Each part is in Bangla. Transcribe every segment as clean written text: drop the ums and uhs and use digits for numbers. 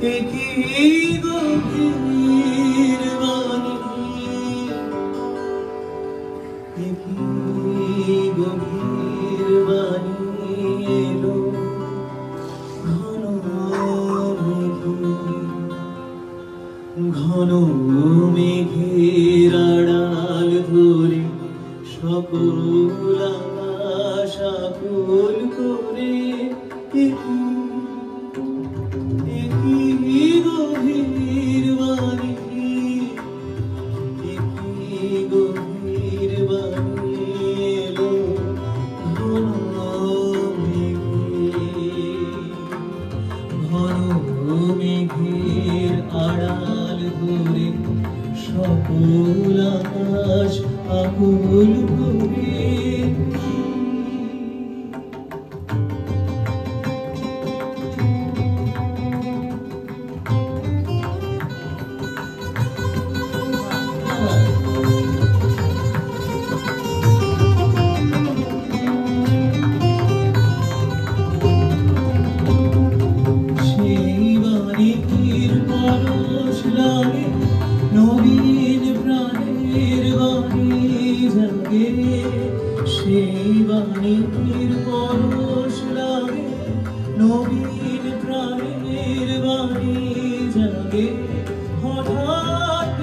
একই গভীর বাণী, একই গভীর বাণী এলো ঘন মেঘের আড়াল ধরে সকল আকাশ আকুল করে একই গভীর বাণী, একই গভীর বাণী এলো ঘন মেঘের আড়াল ধরে সকল আকাশ আকুল করে নবীন প্রাণের বাণী জাগে, সেই বাণীর পরশ লাগে। নবীন প্রাণের বাণী জাগে, হঠাৎ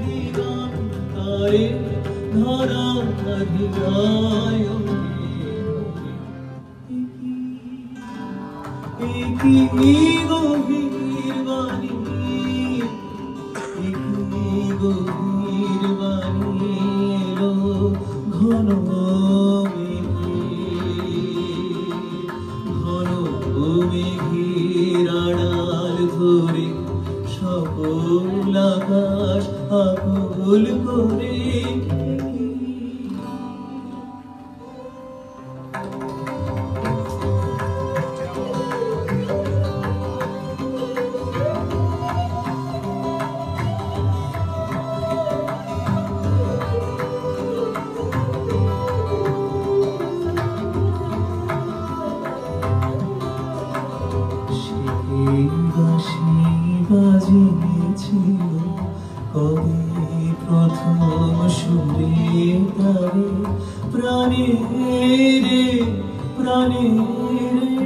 দিগন্তারে ধরা ধিরায় একই গভীর বাণী, একই গভীর বাণী এলো ঘন মেঘের আড়াল ধরে সকল আকাশ আকুল করে বাজিয়েছিল কবে প্রথম সুরে তারে প্রাণের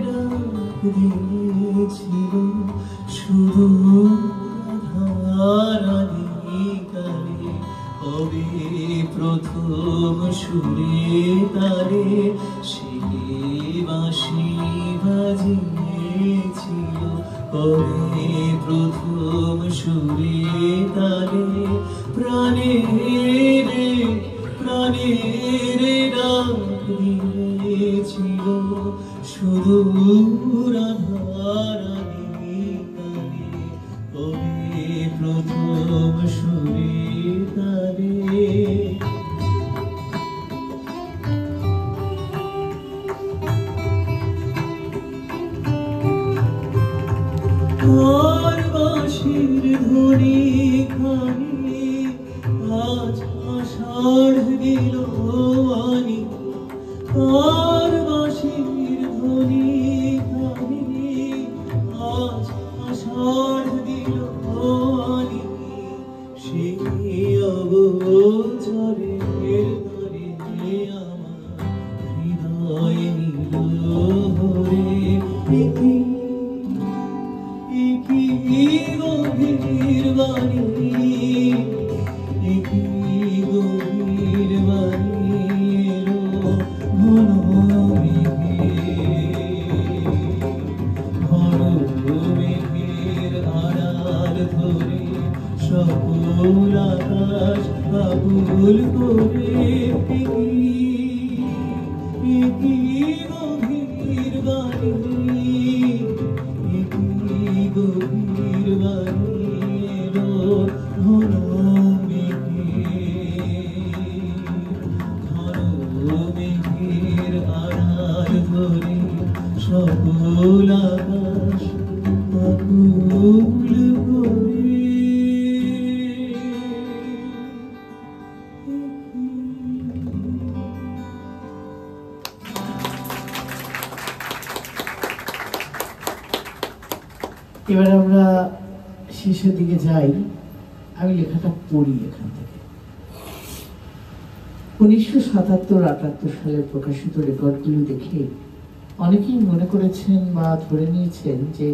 ডাক দিয়েছিল শুধু ধারাধিকারে কবে প্রথম সুরে তারে সে বাঁশি বাজিয়েছিল কবে প্রথম সুরে তারে প্রাণের ডাক দিয়েছিল শুধু রাধারাধিকারে কবে প্রথম সুরে তারে আর বাঁশির ধ্বনি খানি আজ আষাঢ় গেল আনি, আর বাঁশির ধ্বনি খানি আজ আষাঢ় গেল আনি, সেই অগোচরের তরে আমার হৃদয় নীল হরে একই গভীর বাণী, একই গভীর বাণী এলো ঘন মেঘের আড়াল ধরে সকল আকাশ আকুল করে একই গভীর বাণী, একই গভীর বাণী এলো ঘন এবার আমরা শেষের দিকে যাই। আমি লেখাটা পড়ি এখান থেকে। 1977-78 সালে প্রকাশিত রেকর্ডগুলো দেখে অনেকেই মনে করেছেন বা ধরে নিয়েছেন যে